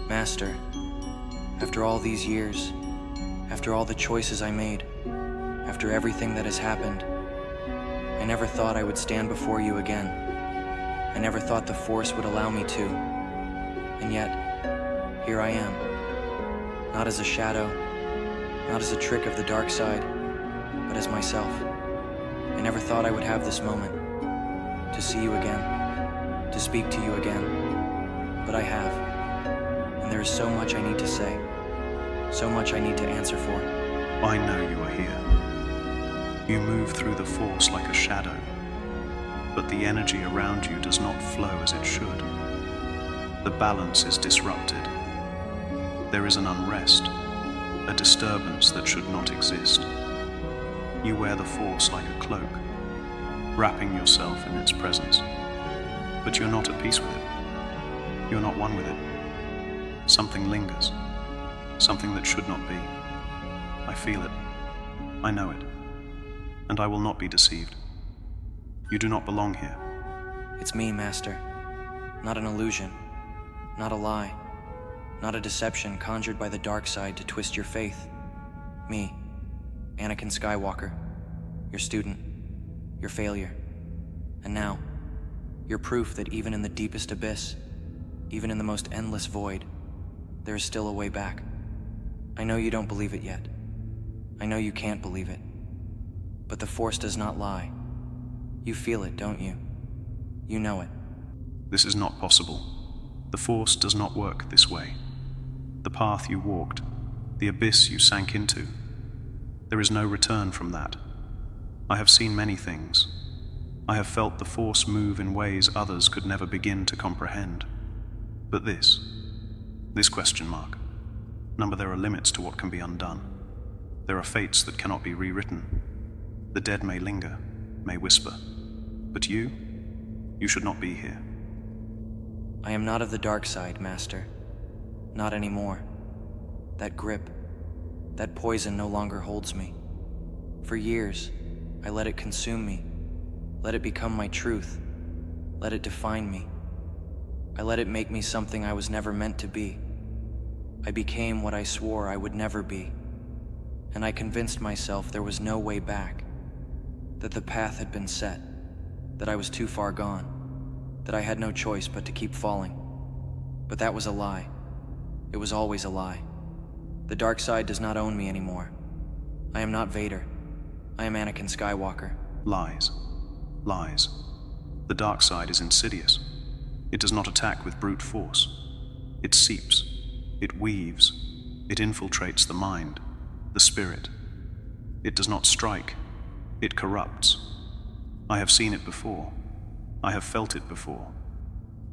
Master, after all these years, after all the choices I made, after everything that has happened, I never thought I would stand before you again. I never thought the Force would allow me to. And yet, here I am. Not as a shadow, not as a trick of the dark side, but as myself. I never thought I would have this moment, to see you again, to speak to you again, but I have. And there is so much I need to say, so much I need to answer for. I know you are here. You move through the Force like a shadow, but the energy around you does not flow as it should. The balance is disrupted. There is an unrest, a disturbance that should not exist. You wear the Force like a cloak, wrapping yourself in its presence. But you're not at peace with it. You're not one with it. Something lingers, something that should not be. I feel it. I know it. And I will not be deceived. You do not belong here. It's me, Master. Not an illusion, not a lie, not a deception conjured by the dark side to twist your faith. Me, Anakin Skywalker, your student, your failure. And now, you're proof that even in the deepest abyss, even in the most endless void, there is still a way back. I know you don't believe it yet. I know you can't believe it. But the Force does not lie. You feel it, don't you? You know it. This is not possible. The Force does not work this way. The path you walked, the abyss you sank into, there is no return from that. I have seen many things. I have felt the Force move in ways others could never begin to comprehend. But this question mark. Number, there are limits to what can be undone. There are fates that cannot be rewritten. The dead may linger, may whisper. But you should not be here. I am not of the dark side, Master. Not anymore. That grip, that poison no longer holds me. For years, I let it consume me. Let it become my truth. Let it define me. I let it make me something I was never meant to be. I became what I swore I would never be. And I convinced myself there was no way back. That the path had been set. That I was too far gone. That I had no choice but to keep falling. But that was a lie. It was always a lie. The dark side does not own me anymore. I am not Vader. I am Anakin Skywalker. Lies. Lies. The dark side is insidious. It does not attack with brute force. It seeps. It weaves. It infiltrates the mind, the spirit. It does not strike. It corrupts. I have seen it before. I have felt it before.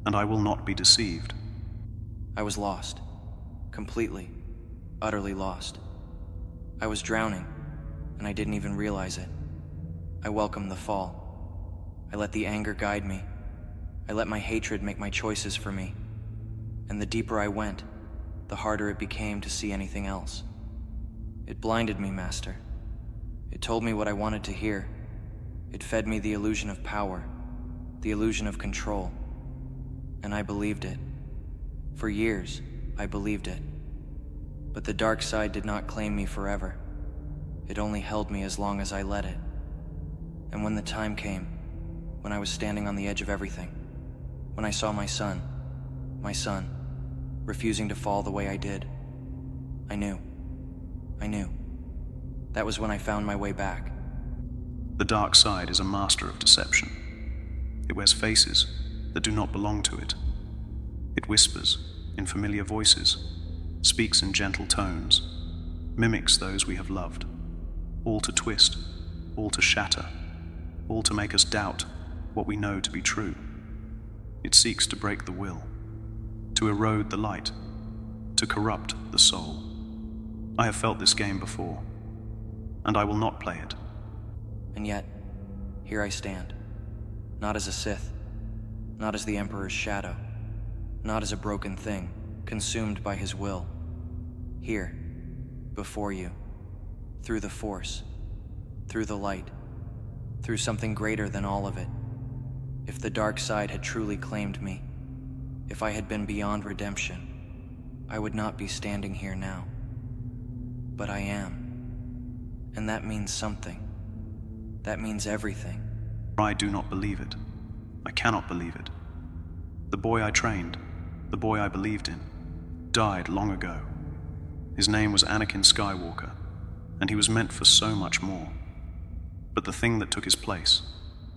And I will not be deceived. I was lost. Completely, utterly lost. I was drowning, and I didn't even realize it. I welcomed the fall. I let the anger guide me. I let my hatred make my choices for me. And the deeper I went, the harder it became to see anything else. It blinded me, Master. It told me what I wanted to hear. It fed me the illusion of power, the illusion of control. And I believed it. For years, I believed it. But the dark side did not claim me forever. It only held me as long as I let it. And when the time came, when I was standing on the edge of everything, when I saw my son, refusing to fall the way I did, I knew. That was when I found my way back. The dark side is a master of deception. It wears faces that do not belong to it. It whispers in familiar voices, speaks in gentle tones, mimics those we have loved, all to twist, all to shatter, all to make us doubt what we know to be true. It seeks to break the will, to erode the light, to corrupt the soul, I have felt this game before, and I will not play it. And yet, here I stand. Not as a Sith, not as the Emperor's shadow, not as a broken thing, consumed by his will. Here, before you, through the Force, through the light, through something greater than all of it. If the dark side had truly claimed me, if I had been beyond redemption, I would not be standing here now. But I am. And that means something. That means everything. I do not believe it. I cannot believe it. The boy I trained, the boy I believed in, died long ago. His name was Anakin Skywalker, and he was meant for so much more. But the thing that took his place,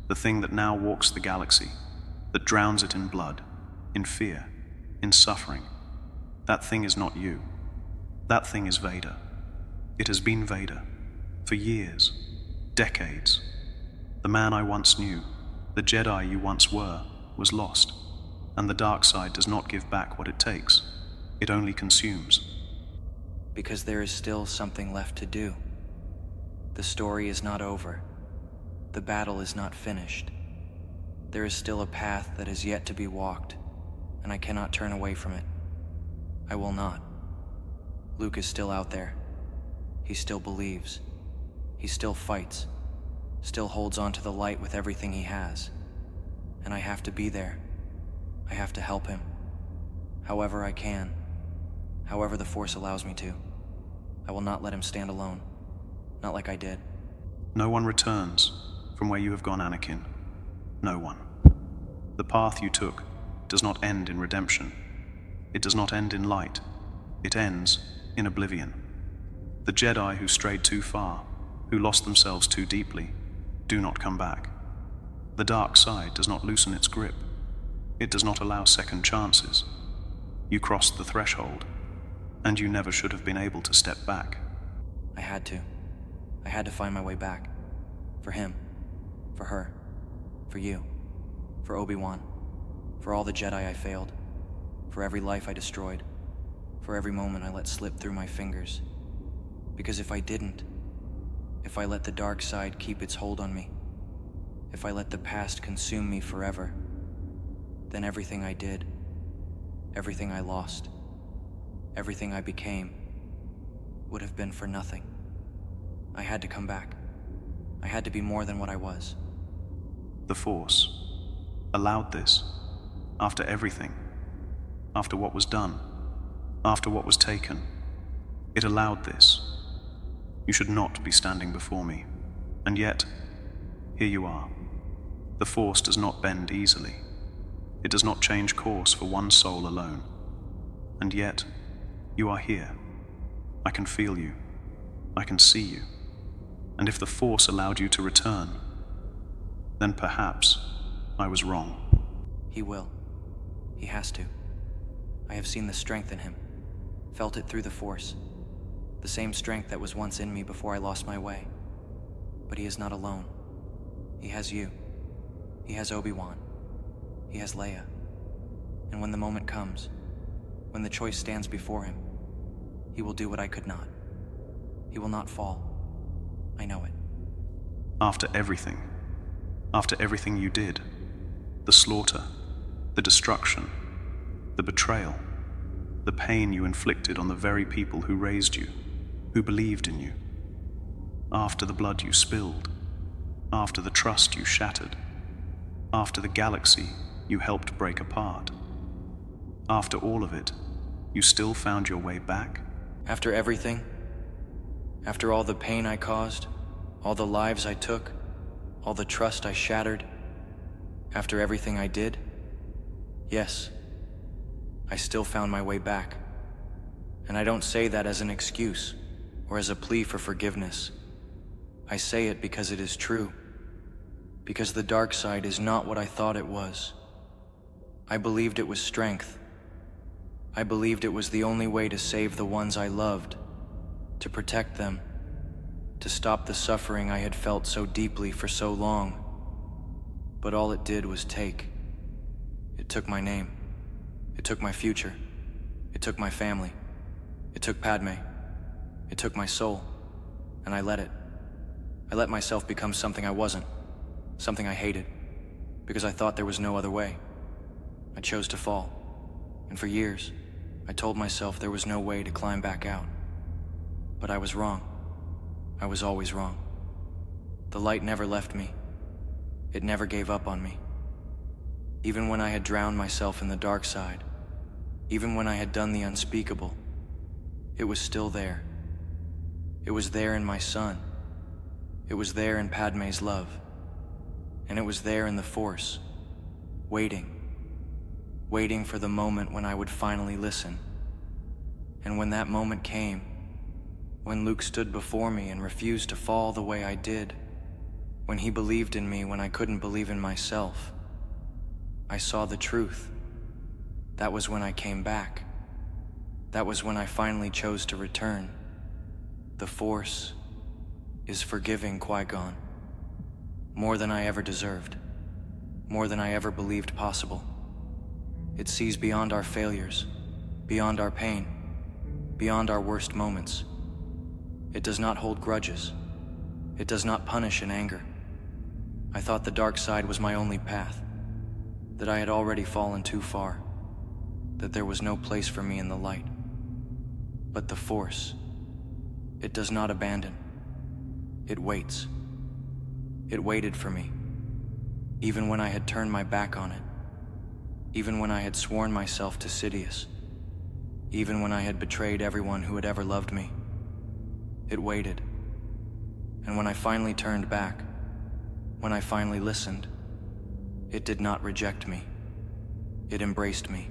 the thing that now walks the galaxy, that drowns it in blood, in fear, in suffering, that thing is not you. That thing is Vader. It has been Vader for years, decades. The man I once knew, the Jedi you once were, was lost, and the dark side does not give back what it takes. It only consumes. Because there is still something left to do. The story is not over. The battle is not finished. There is still a path that is yet to be walked, and I cannot turn away from it. I will not. Luke is still out there. He still believes. He still fights. Still holds on to the light with everything he has. And I have to be there. I have to help him. However I can. However the Force allows me to. I will not let him stand alone. Not like I did. No one returns from where you have gone, Anakin. No one. The path you took does not end in redemption. It does not end in light. It ends in oblivion. The Jedi who strayed too far, who lost themselves too deeply, do not come back. The dark side does not loosen its grip. It does not allow second chances. You crossed the threshold, and you never should have been able to step back. I had to. I had to find my way back. For him. For her. For you. For Obi-Wan. For all the Jedi I failed. For every life I destroyed. For every moment I let slip through my fingers. Because if I didn't, if I let the dark side keep its hold on me, if I let the past consume me forever, then everything I did, everything I lost, everything I became, would have been for nothing. I had to come back. I had to be more than what I was. The Force allowed this, after everything, after what was done, after what was taken. It allowed this. You should not be standing before me, and yet, here you are. The Force does not bend easily. It does not change course for one soul alone. And yet, you are here. I can feel you. I can see you. And if the Force allowed you to return, then perhaps I was wrong. He will. He has to. I have seen the strength in him, felt it through the Force. The same strength that was once in me before I lost my way. But he is not alone. He has you. He has Obi-Wan. He has Leia. And when the moment comes, when the choice stands before him, he will do what I could not. He will not fall. I know it. After everything you did, the slaughter, the destruction, the betrayal, the pain you inflicted on the very people who raised you, who believed in you, after the blood you spilled, after the trust you shattered, after the galaxy you helped break apart, after all of it, you still found your way back? After everything, after all the pain I caused, all the lives I took, all the trust I shattered, after everything I did, yes, I still found my way back. And I don't say that as an excuse or as a plea for forgiveness. I say it because it is true. Because the dark side is not what I thought it was. I believed it was strength. I believed it was the only way to save the ones I loved, to protect them, to stop the suffering I had felt so deeply for so long. But all it did was take. It took my name. It took my future. It took my family. It took Padme. It took my soul, and I let it. I let myself become something I wasn't, something I hated, because I thought there was no other way. I chose to fall, and for years, I told myself there was no way to climb back out. But I was wrong. I was always wrong. The light never left me. It never gave up on me. Even when I had drowned myself in the dark side, even when I had done the unspeakable, it was still there. It was there in my son. It was there in Padme's love. And it was there in the Force, waiting for the moment when I would finally listen. And when that moment came, when Luke stood before me and refused to fall the way I did, when he believed in me when I couldn't believe in myself, I saw the truth. That was when I came back. That was when I finally chose to return. The Force is forgiving, Qui-Gon. More than I ever deserved. More than I ever believed possible. It sees beyond our failures, beyond our pain, beyond our worst moments. It does not hold grudges. It does not punish in anger. I thought the dark side was my only path, that I had already fallen too far, that there was no place for me in the light. But the Force, it does not abandon. It waits. It waited for me, even when I had turned my back on it, even when I had sworn myself to Sidious, even when I had betrayed everyone who had ever loved me. It waited. And when I finally turned back, when I finally listened, it did not reject me. It embraced me.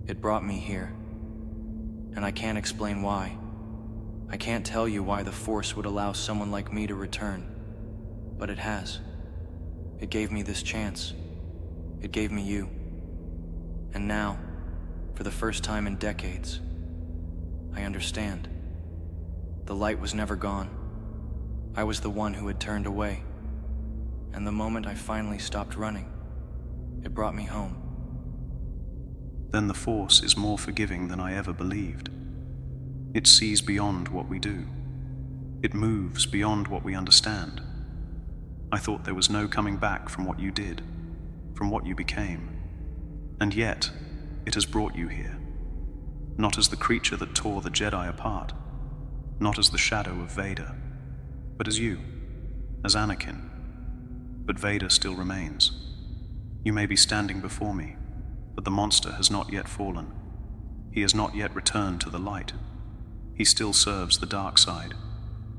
It brought me here. And I can't explain why. I can't tell you why the Force would allow someone like me to return. But it has. It gave me this chance. It gave me you. And now, for the first time in decades, I understand. The light was never gone. I was the one who had turned away. And the moment I finally stopped running, it brought me home. Then the Force is more forgiving than I ever believed. It sees beyond what we do. It moves beyond what we understand. I thought there was no coming back from what you did, from what you became. And yet, it has brought you here. Not as the creature that tore the Jedi apart, not as the shadow of Vader, but as you, as Anakin. But Vader still remains. You may be standing before me, but the monster has not yet fallen. He has not yet returned to the light. He still serves the dark side.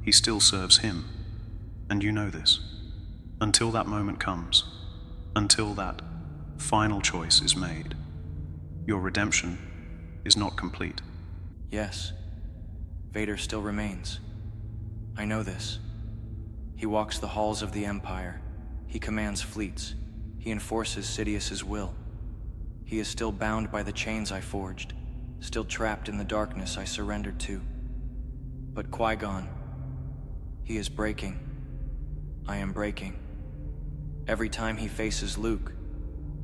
He still serves him. And you know this. Until that moment comes, until that final choice is made, your redemption is not complete. Yes, Vader still remains. I know this. He walks the halls of the Empire. He commands fleets. He enforces Sidious's will. He is still bound by the chains I forged, still trapped in the darkness I surrendered to. But Qui-Gon, he is breaking. I am breaking. Every time he faces Luke,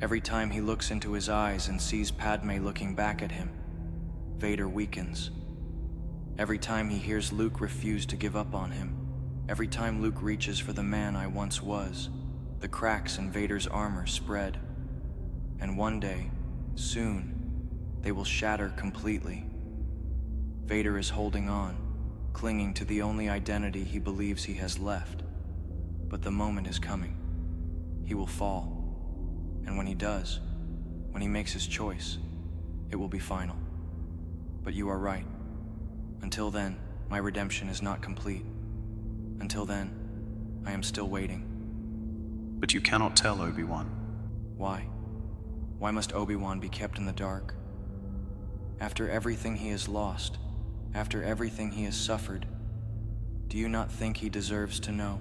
every time he looks into his eyes and sees Padme looking back at him, Vader weakens. Every time he hears Luke refuse to give up on him, every time Luke reaches for the man I once was, the cracks in Vader's armor spread. And one day, soon, they will shatter completely. Vader is holding on, clinging to the only identity he believes he has left. But the moment is coming. He will fall. And when he does, when he makes his choice, it will be final. But you are right. Until then, my redemption is not complete. Until then, I am still waiting. But you cannot tell Obi-Wan. Why? Why must Obi-Wan be kept in the dark? After everything he has lost, after everything he has suffered, do you not think he deserves to know?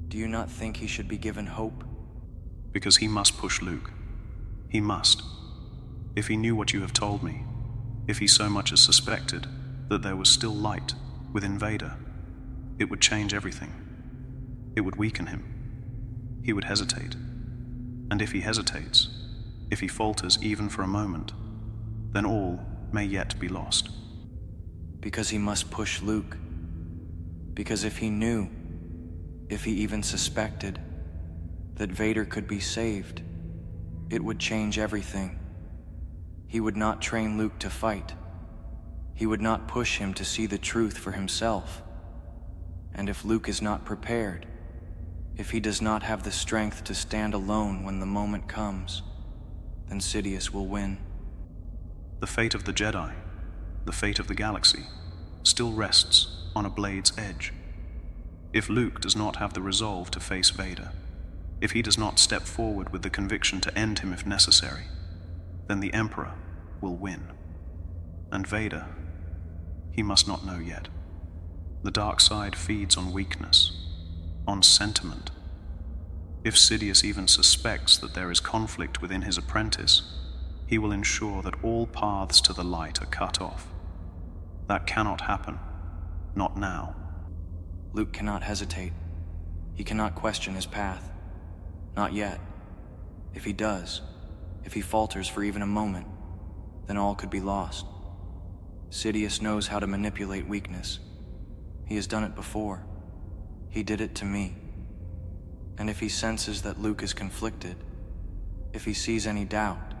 Do you not think he should be given hope? Because he must push Luke. He must. If he knew what you have told me, if he so much as suspected that there was still light within Vader, it would change everything. It would weaken him. He would hesitate. And if he hesitates, if he falters even for a moment, then all may yet be lost. Because he must push Luke. Because if he knew, if he even suspected, that Vader could be saved, it would change everything. He would not train Luke to fight. He would not push him to see the truth for himself. And if Luke is not prepared, if he does not have the strength to stand alone when the moment comes, then Sidious will win. The fate of the Jedi, the fate of the galaxy, still rests on a blade's edge. If Luke does not have the resolve to face Vader, if he does not step forward with the conviction to end him if necessary, then the Emperor will win. And Vader, he must not know yet. The dark side feeds on weakness, on sentiment. If Sidious even suspects that there is conflict within his apprentice, he will ensure that all paths to the light are cut off. That cannot happen. Not now. Luke cannot hesitate. He cannot question his path. Not yet. If he does, if he falters for even a moment, then all could be lost. Sidious knows how to manipulate weakness. He has done it before. He did it to me. And if he senses that Luke is conflicted, if he sees any doubt,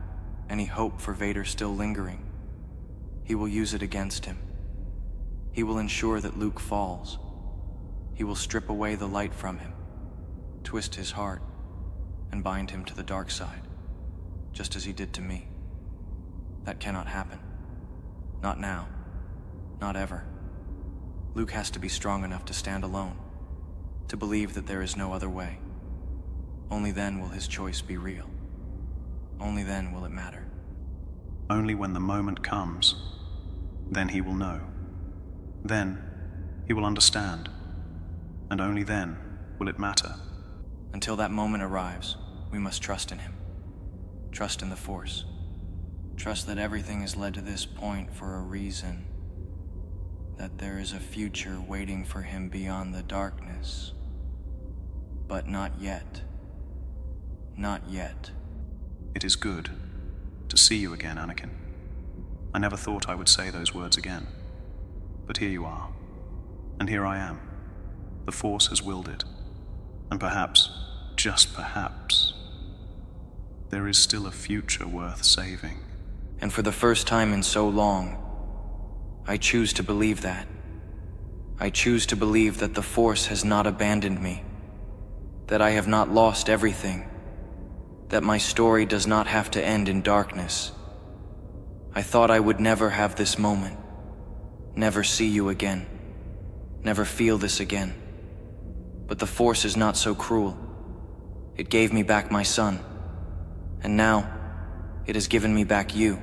any hope for Vader still lingering, he will use it against him. He will ensure that Luke falls. He will strip away the light from him, twist his heart, and bind him to the dark side, just as he did to me. That cannot happen. Not now. Not ever. Luke has to be strong enough to stand alone, to believe that there is no other way. Only then will his choice be real. Only then will it matter. Only when the moment comes, then he will know. Then he will understand. And only then will it matter. Until that moment arrives, we must trust in him. Trust in the Force. Trust that everything has led to this point for a reason. That there is a future waiting for him beyond the darkness. But not yet. Not yet. It is good to see you again, Anakin. I never thought I would say those words again. But here you are. And here I am. The Force has willed it. And perhaps, just perhaps, there is still a future worth saving. And for the first time in so long, I choose to believe that. I choose to believe that the Force has not abandoned me, that I have not lost everything, that my story does not have to end in darkness. I thought I would never have this moment, never see you again, never feel this again. But the Force is not so cruel. It gave me back my son, and now it has given me back you.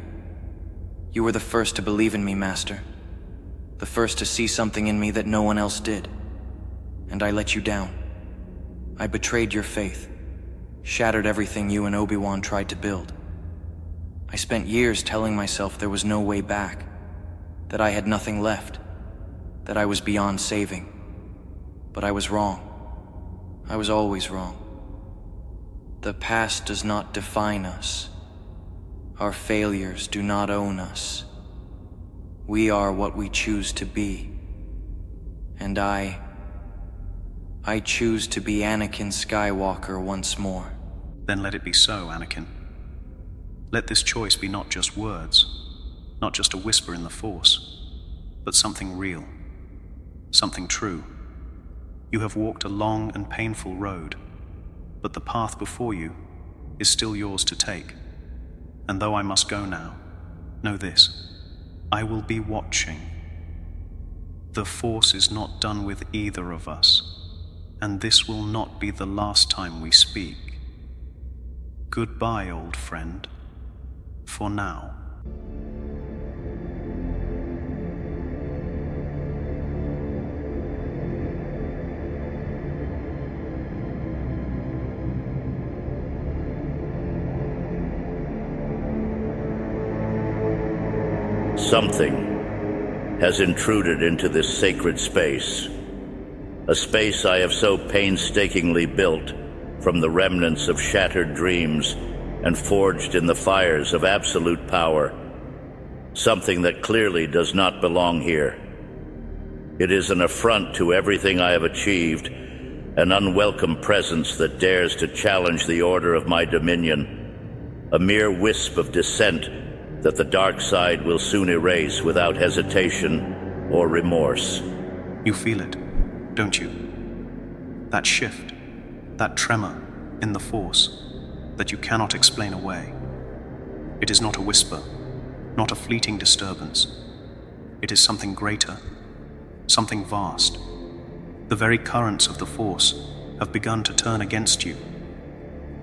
You were the first to believe in me, Master. The first to see something in me that no one else did. And I let you down. I betrayed your faith, shattered everything you and Obi-Wan tried to build. I spent years telling myself there was no way back, that I had nothing left, that I was beyond saving. But I was wrong. I was always wrong. The past does not define us. Our failures do not own us. We are what we choose to be. And I choose to be Anakin Skywalker once more. Then let it be so, Anakin. Let this choice be not just words, not just a whisper in the Force, but something real, something true. You have walked a long and painful road, but the path before you is still yours to take. And though I must go now, know this, I will be watching. The Force is not done with either of us, and this will not be the last time we speak. Goodbye, old friend, for now. Something has intruded into this sacred space, a space I have so painstakingly built from the remnants of shattered dreams and forged in the fires of absolute power, something that clearly does not belong here. It is an affront to everything I have achieved, an unwelcome presence that dares to challenge the order of my dominion, a mere wisp of dissent that the dark side will soon erase without hesitation or remorse. You feel it, don't you? That shift, that tremor in the Force that you cannot explain away. It is not a whisper, not a fleeting disturbance. It is something greater, something vast. The very currents of the Force have begun to turn against you.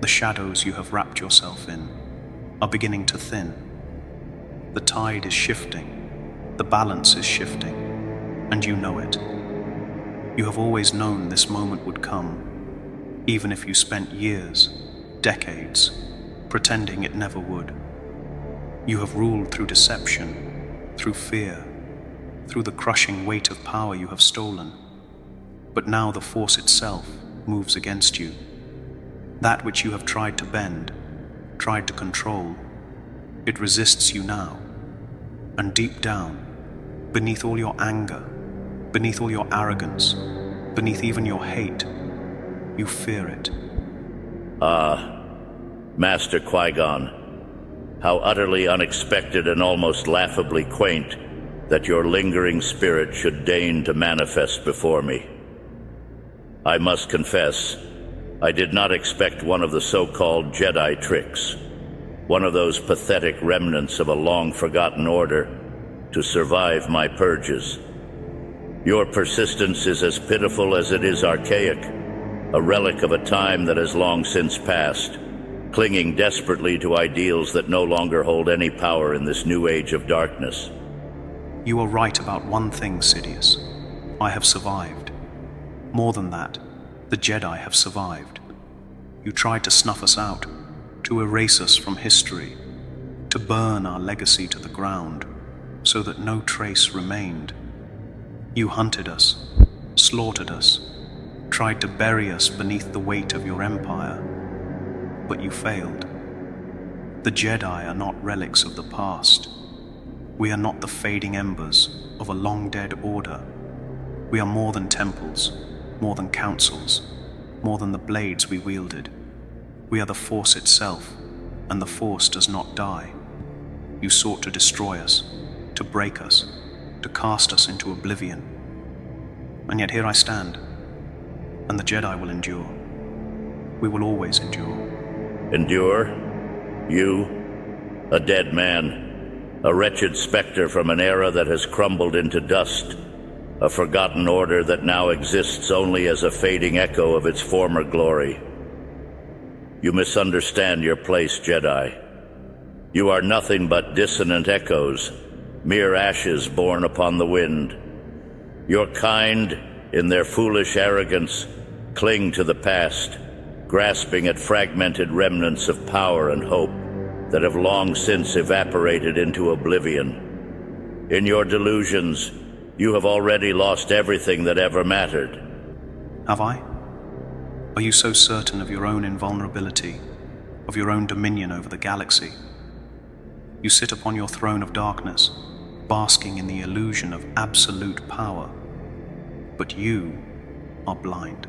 The shadows you have wrapped yourself in are beginning to thin. The tide is shifting, the balance is shifting, and you know it. You have always known this moment would come, even if you spent years, decades, pretending it never would. You have ruled through deception, through fear, through the crushing weight of power you have stolen. But now the Force itself moves against you. That which you have tried to bend, tried to control, it resists you now. And deep down, beneath all your anger, beneath all your arrogance, beneath even your hate, you fear it. Ah, Master Qui-Gon, how utterly unexpected and almost laughably quaint that your lingering spirit should deign to manifest before me. I must confess, I did not expect one of the so-called Jedi tricks, one of those pathetic remnants of a long-forgotten order, to survive my purges. Your persistence is as pitiful as it is archaic, a relic of a time that has long since passed, clinging desperately to ideals that no longer hold any power in this new age of darkness. You are right about one thing, Sidious. I have survived. More than that, the Jedi have survived. You tried to snuff us out, to erase us from history, to burn our legacy to the ground, so that no trace remained. You hunted us, slaughtered us, tried to bury us beneath the weight of your empire, but you failed. The Jedi are not relics of the past. We are not the fading embers of a long-dead order. We are more than temples, more than councils, more than the blades we wielded. We are the Force itself, and the Force does not die. You sought to destroy us, to break us, to cast us into oblivion. And yet here I stand, and the Jedi will endure. We will always endure. Endure? You? A dead man, a wretched specter from an era that has crumbled into dust, a forgotten order that now exists only as a fading echo of its former glory. You misunderstand your place, Jedi. You are nothing but dissonant echoes, mere ashes borne upon the wind. Your kind, in their foolish arrogance, cling to the past, grasping at fragmented remnants of power and hope that have long since evaporated into oblivion. In your delusions, you have already lost everything that ever mattered. Have I? Are you so certain of your own invulnerability, of your own dominion over the galaxy? You sit upon your throne of darkness, basking in the illusion of absolute power, but you are blind.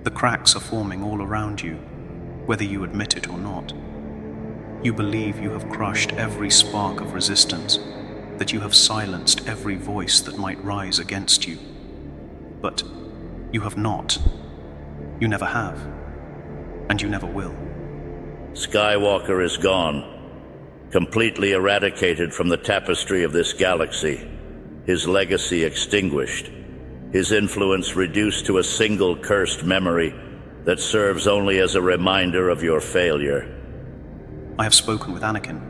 The cracks are forming all around you, whether you admit it or not. You believe you have crushed every spark of resistance, that you have silenced every voice that might rise against you. But you have not. You never have, and you never will. Skywalker is gone, completely eradicated from the tapestry of this galaxy, his legacy extinguished, his influence reduced to a single cursed memory that serves only as a reminder of your failure. I have spoken with Anakin.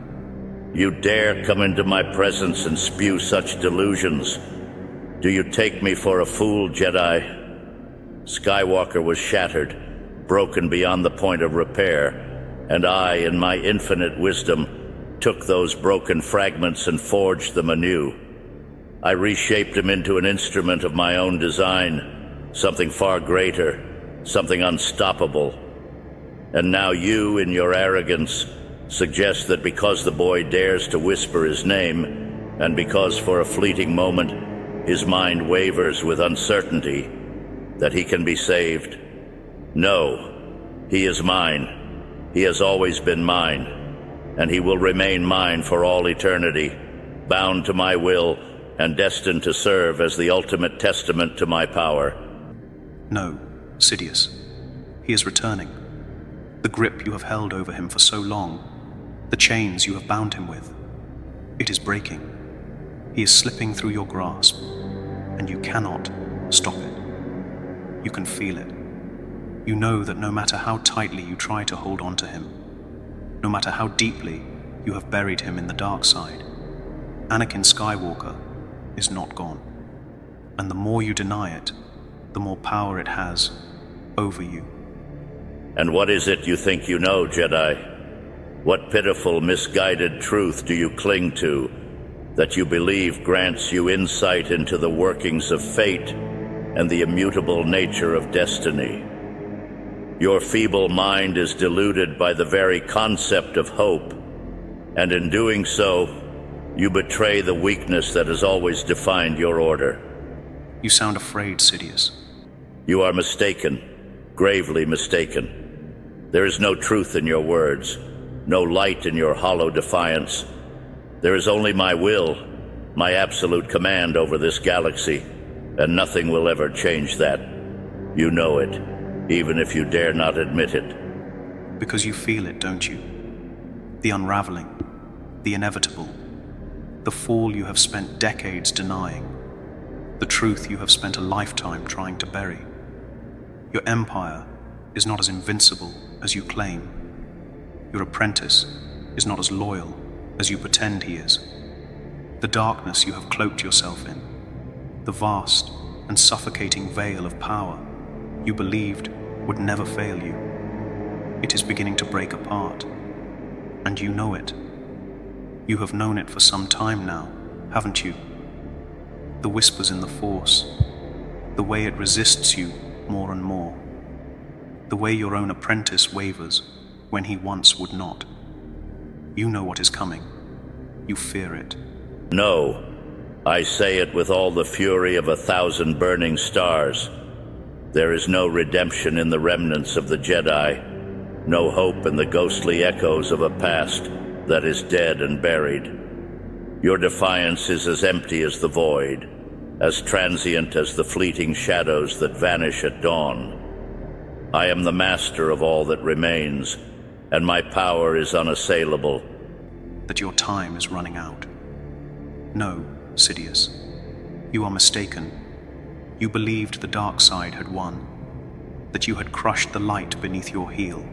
You dare come into my presence and spew such delusions? Do you take me for a fool, Jedi? Skywalker was shattered, broken beyond the point of repair, and I, in my infinite wisdom, took those broken fragments and forged them anew. I reshaped him into an instrument of my own design, something far greater, something unstoppable. And now you, in your arrogance, suggest that because the boy dares to whisper his name, and because for a fleeting moment His mind wavers with uncertainty that he can be saved. No, he is mine. He has always been mine, and he will remain mine for all eternity, bound to my will and destined to serve as the ultimate testament to my power. No, Sidious. He is returning. The grip you have held over him for so long, the chains you have bound him with, it is breaking. He is slipping through your grasp, and you cannot stop it. You can feel it. You know that no matter how tightly you try to hold on to him, no matter how deeply you have buried him in the dark side, Anakin Skywalker is not gone. And the more you deny it, the more power it has over you. And what is it you think you know, Jedi? What pitiful, misguided truth do you cling to that you believe grants you insight into the workings of fate and the immutable nature of destiny? Your feeble mind is deluded by the very concept of hope, and in doing so, you betray the weakness that has always defined your order. You sound afraid, Sidious. You are mistaken, gravely mistaken. There is no truth in your words, no light in your hollow defiance. There is only my will, my absolute command over this galaxy, and nothing will ever change that. You know it, even if you dare not admit it. Because you feel it, don't you? The unraveling, the inevitable, the fall you have spent decades denying, the truth you have spent a lifetime trying to bury. Your empire is not as invincible as you claim. Your apprentice is not as loyal as you pretend he is. The darkness you have cloaked yourself in, the vast and suffocating veil of power you believed would never fail you, it is beginning to break apart, and you know it. You have known it for some time now, haven't you? The whispers in the Force, the way it resists you more and more, the way your own apprentice wavers when he once would not. You know what is coming. You fear it. No, I say it with all the fury of 1,000 burning stars. There is no redemption in the remnants of the Jedi, no hope in the ghostly echoes of a past that is dead and buried. Your defiance is as empty as the void, as transient as the fleeting shadows that vanish at dawn. I am the master of all that remains, and my power is unassailable. That your time is running out. No, Sidious, you are mistaken. You believed the dark side had won, that you had crushed the light beneath your heel,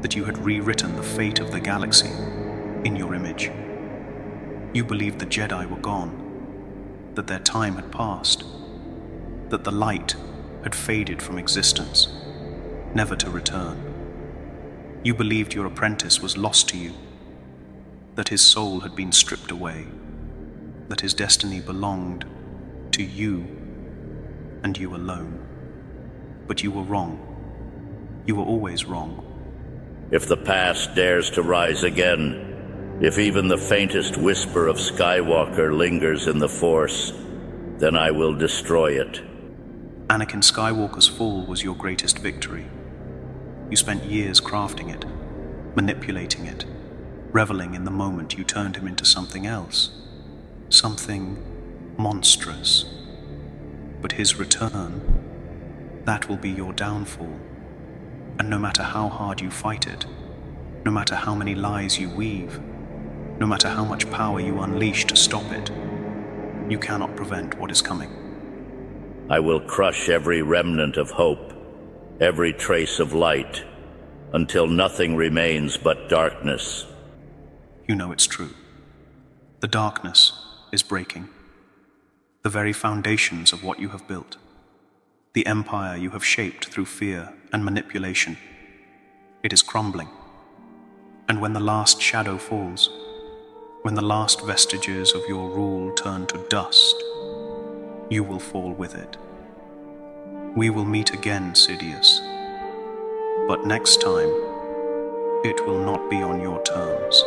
that you had rewritten the fate of the galaxy in your image. You believed the Jedi were gone, that their time had passed, that the light had faded from existence, never to return. You believed your apprentice was lost to you, that his soul had been stripped away, that his destiny belonged to you and you alone. But you were wrong. You were always wrong. If the past dares to rise again, if even the faintest whisper of Skywalker lingers in the Force, then I will destroy it. Anakin Skywalker's fall was your greatest victory. You spent years crafting it, manipulating it, reveling in the moment you turned him into something else, something monstrous. But his return, that will be your downfall. And no matter how hard you fight it, no matter how many lies you weave, no matter how much power you unleash to stop it, you cannot prevent what is coming. I will crush every remnant of hope, every trace of light, until nothing remains but darkness. You know it's true. The darkness is breaking. The very foundations of what you have built, the empire you have shaped through fear and manipulation, it is crumbling. And when the last shadow falls, when the last vestiges of your rule turn to dust, you will fall with it. We will meet again, Sidious. But next time, it will not be on your terms.